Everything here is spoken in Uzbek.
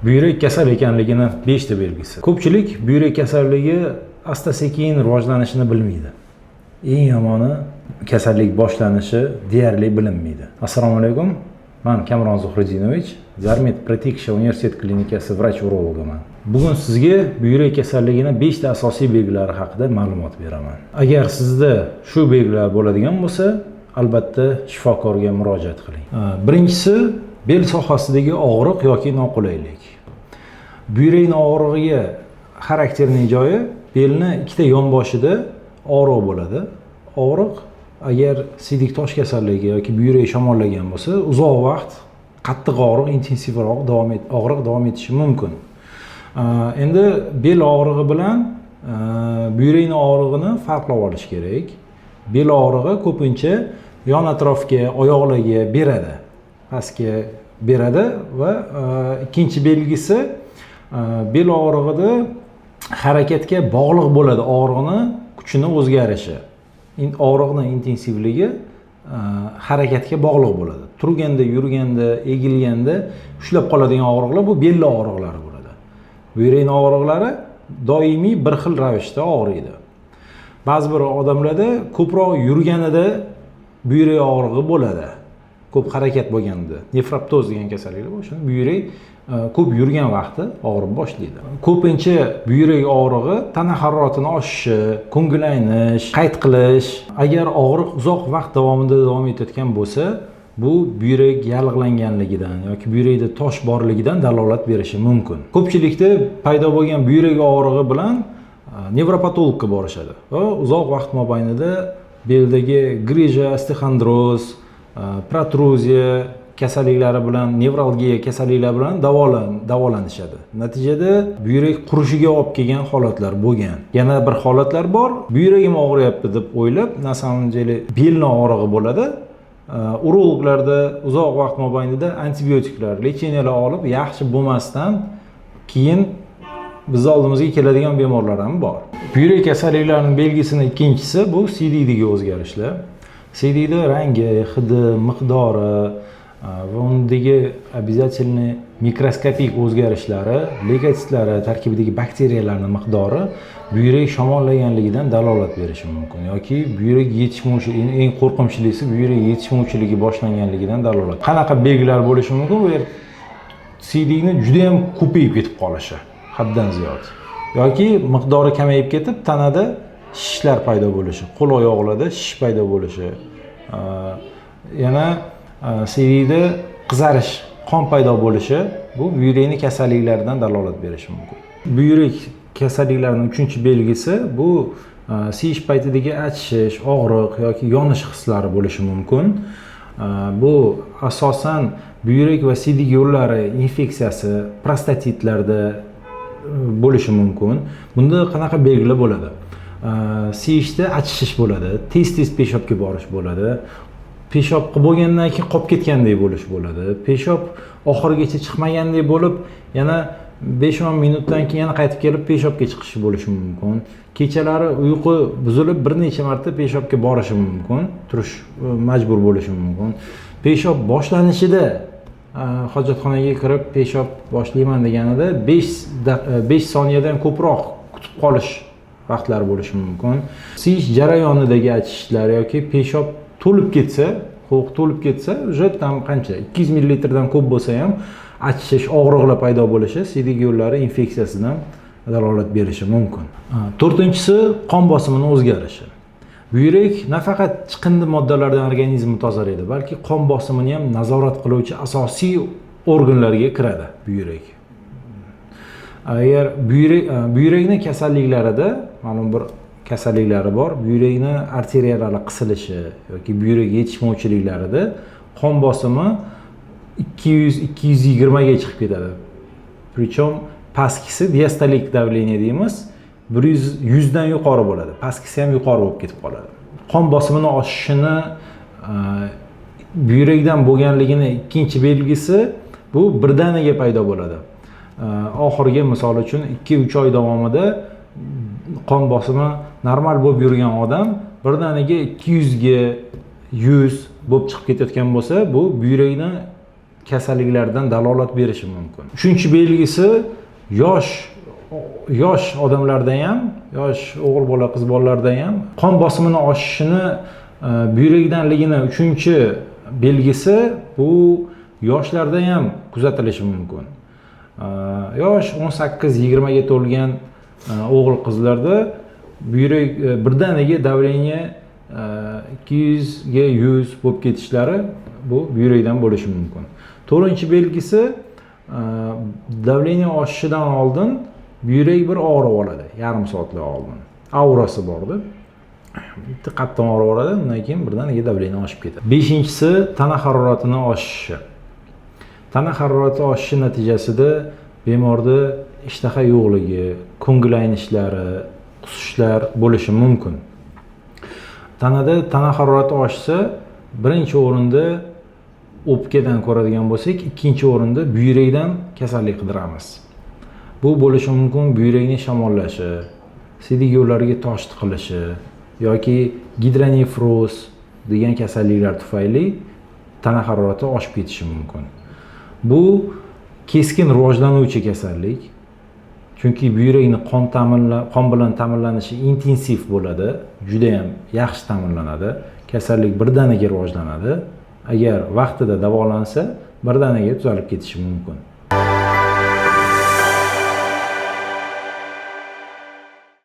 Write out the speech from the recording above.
Buyrak kasal ekanligini 5 ta belgisi. Ko'pchilik buyrak kasalligi asta-sekin rivojlanishini bilmaydi. Eng yomoni kasallik boshlanishi deyarli bilinmaydi. Assalomu alaykum. Men Kamron Zuhridinovich, Zarmet Pratiksha universitet klinikasi vrach-urologiman. Bugun sizga buyrak kasalligining 5 ta asosiy belgilari haqida ma'lumot beraman. Agar sizda shu belgilar bo'ladigan bo'lsa, albatta shifokorga murojaat qiling. Birinchisi bel sohasidagi og'riq yoki noqulaylik. Buyrakning og'rig'iga xarakterli joyi belni ikkita yonboshida og'riq bo'ladi. Og'riq agar siydik tosh kasalligi yoki buyrak shamollagan bo'lsa, uzoq vaqt qattiq og'riq, intensivroq og'riq davom etishi mumkin. Endi bel og'rig'i bilan buyrakning og'rig'ini farqlab olish kerak. Bel og'rig'i ko'pincha yon atrofga, oyoqlarga beradi, pastga beradi va ikkinchi belgisi bel og'rig'ida harakatga bog'liq bo'ladi, og'riqni kuchini o'zgarishi. Og'riqning intensivligi harakatga bog'liq bo'ladi. Turganda, yurganda, egilganda ushlab qoladigan og'riqlar bu bel og'riqlari bo'ladi. Buyrakning og'riqlari doimiy bir xil ravishda og'riydi. Ba'zi bir odamlarda ko'proq yurganida buyrak og'rig'i bo'ladi. Ko'p harakat bo'lganda, nefroptoz degan kasalliklar bor. Shuni buyrak ko'p yurgan vaqti og'rib boshlaydi. Ko'pincha buyrak og'rig'i tana haroratini oshishi, ko'ngil aynish, qayt qilish. Agar og'riq uzoq vaqt davomida davom etayotgan bo'lsa, bu buyrak yallig'langanligidan yoki buyrakda tosh borligidan dalolat berishi mumkin. Ko'pchilikda paydo bo'lgan buyrak og'rig'i bilan nevropatologga borishadi va uzoq vaqt mobaynida beldagi grija, osteoxondroz, protruziya kasalliklari bilan, nevralgiya kasalliklari bilan davolanishadi. Natijada buyrak qurishiga olib kelgan holatlar bo'lgan. Yana bir holatlar bor. Buyragim og'riyapti deb o'ylab, na samom деле belni og'rig'i bo'ladi. Urologlarda uzoq vaqt mobaynida antibiotiklar, lecheniyalar olib yaxshi bo'lmasdan keyin biz oldimizga keladigan bemorlar ham bor. Buyrak kasalliklarining belgisining ikkinchisi bu siydikdagi o'zgarishlar. Siydikda rangi, hidi, miqdori va undagi обязательно mikroskopik o'zgarishlari, leukositlari tarkibidagi bakteriyalarning miqdori buyrak shamollaganligidan dalolat berishi mumkin yoki buyrak yetishmovchiligi, eng qo'rqinchlisi buyrak yetishmovchiligi boshlanganligidan dalolat. Qanaqa belgilar bo'lishi mumkin? Bu siydikni juda ham ko'payib ketib qolishi, haddan ziyod. Yoki miqdori kamayib ketib, tanada shishlar paydo bo'lishi, qo'l oyoqlarda shish paydo bo'lishi. Yana siydikda qizarish, qon paydo bo'lishi bu buyrakning kasalliklaridan dalolat berishi mumkin. Buyrak kasalliklarining 3-belgisi bu siyish paytidagi achishish, og'riq yoki yonish hislari bo'lishi mumkin. Bu asosan buyrak va siydik yo'llari infeksiyasi, prostatitlarda bo'lishi mumkin. Bunda qanaqa belgilar bo'ladi? Siyishda achishish bo'ladi, tez-tez peshobga borish bo'ladi. Peshob qilib bo'lgandan keyin qolib ketgandek bo'lish bo'ladi. Peshob oxirigacha chiqmagandek bo'lib, yana 5-10 minutdan keyin yana qaytib kelib peshobga chiqishi bo'lishi mumkin. Kechalari uyqu buzilib bir necha marta peshobga borishi mumkin, turish majbur bo'lishi mumkin. Peshob boshlanishida hojatxonaga kirib peshob boshlayman deganida 5 soniyadan ko'proq kutib qolish vaqtlari bo'lishi mumkin. Siyish jarayonidagi achishishlar yoki peshob to'lib ketsa, qo'q to'lib ketsa, уже tam qancha 200 ml dan ko'p bo'lsa ham achishish, og'riqlar paydo bo'lishi siydik yo'llari infeksiyasidan dalolat berishi mumkin. To'rtinchisi qon bosimining o'zgarishi. Buyrak nafaqat chiqindi moddalardan organizmni tozalaydi, balki qon bosimini ham nazorat qiluvchi asosiy organlarga kiradi buyrak. Agar buyrakning kasalliklarida ma'lum bir kasalliklari bor, buyrakning arteriyalari qisilishi yoki buyrak yetishmovchiliklarida qon bosimi 200-220 ga chiqib ketadi. Причем pastkisi diastolik давление deymiz, 100 dan yuqori bo'ladi. Pastkisi ham yuqori bo'lib ketib qoladi. Qon bosimini oshishini buyrakdan bo'lganligini ikkinchi belgisi bu birdaniga paydo bo'ladi. Oxirgi misol uchun 2-3 oy davomida qon bosimi normal bo'lib yurgan odam birdaniga 200 ga 100 bo'lib chiqib ketayotgan bo'lsa, bu buyrakdan kasalliklardan dalolat berishi mumkin. Uchinchi belgisi yosh odamlarda ham, yosh o'g'il bola, qiz bolalarda ham qon bosimini oshishini buyrakdanligini uchinchi belgisi bu yoshlarda ham kuzatilishi mumkin. Yosh 18-20 ga to'lgan o'g'il qizlarda buyrak birdaniga davleniya 200 ga 100 bo'lib ketishlari bu buyrakdan bo'lishi mumkin. To'rtinchi belgisi davleniya oshishidan oldin buyrak bir og'rib oladi, yarim soatlik oldin. Aurasi bordi. Bitta qattiq og'rib oladi, undan keyin birdaniga davleniya oshib ketadi. Beshinchisi tana haroratining oshishi. Tana harorati oshishi natijasida bemorda ishtaha yo'qligi, ko'ngil aynishlari, qusishlar bo'lishi mumkin. Tanada tana harorati oshsa, birinchi o'rinda o'pkadan ko'radigan bo'lsak, ikkinchi o'rinda buyrakdan kasallik qidiramiz. Bu bo'lishi mumkin buyrakning shamollashi, siydik yo'llariga tosh tiqilishi yoki gidronefroz degan kasalliklar tufayli tana harorati oshib ketishi mumkin. Bu keskin rivojlanuvchi kasallik. Chunki buyrakning qon bilan ta'minlanishi intensiv bo'ladi, juda ham yaxshi ta'minlanadi. Kasallik birdaniga rivojlanadi. Agar vaqtida davolansa, birdaniga tuzalib ketishi mumkin.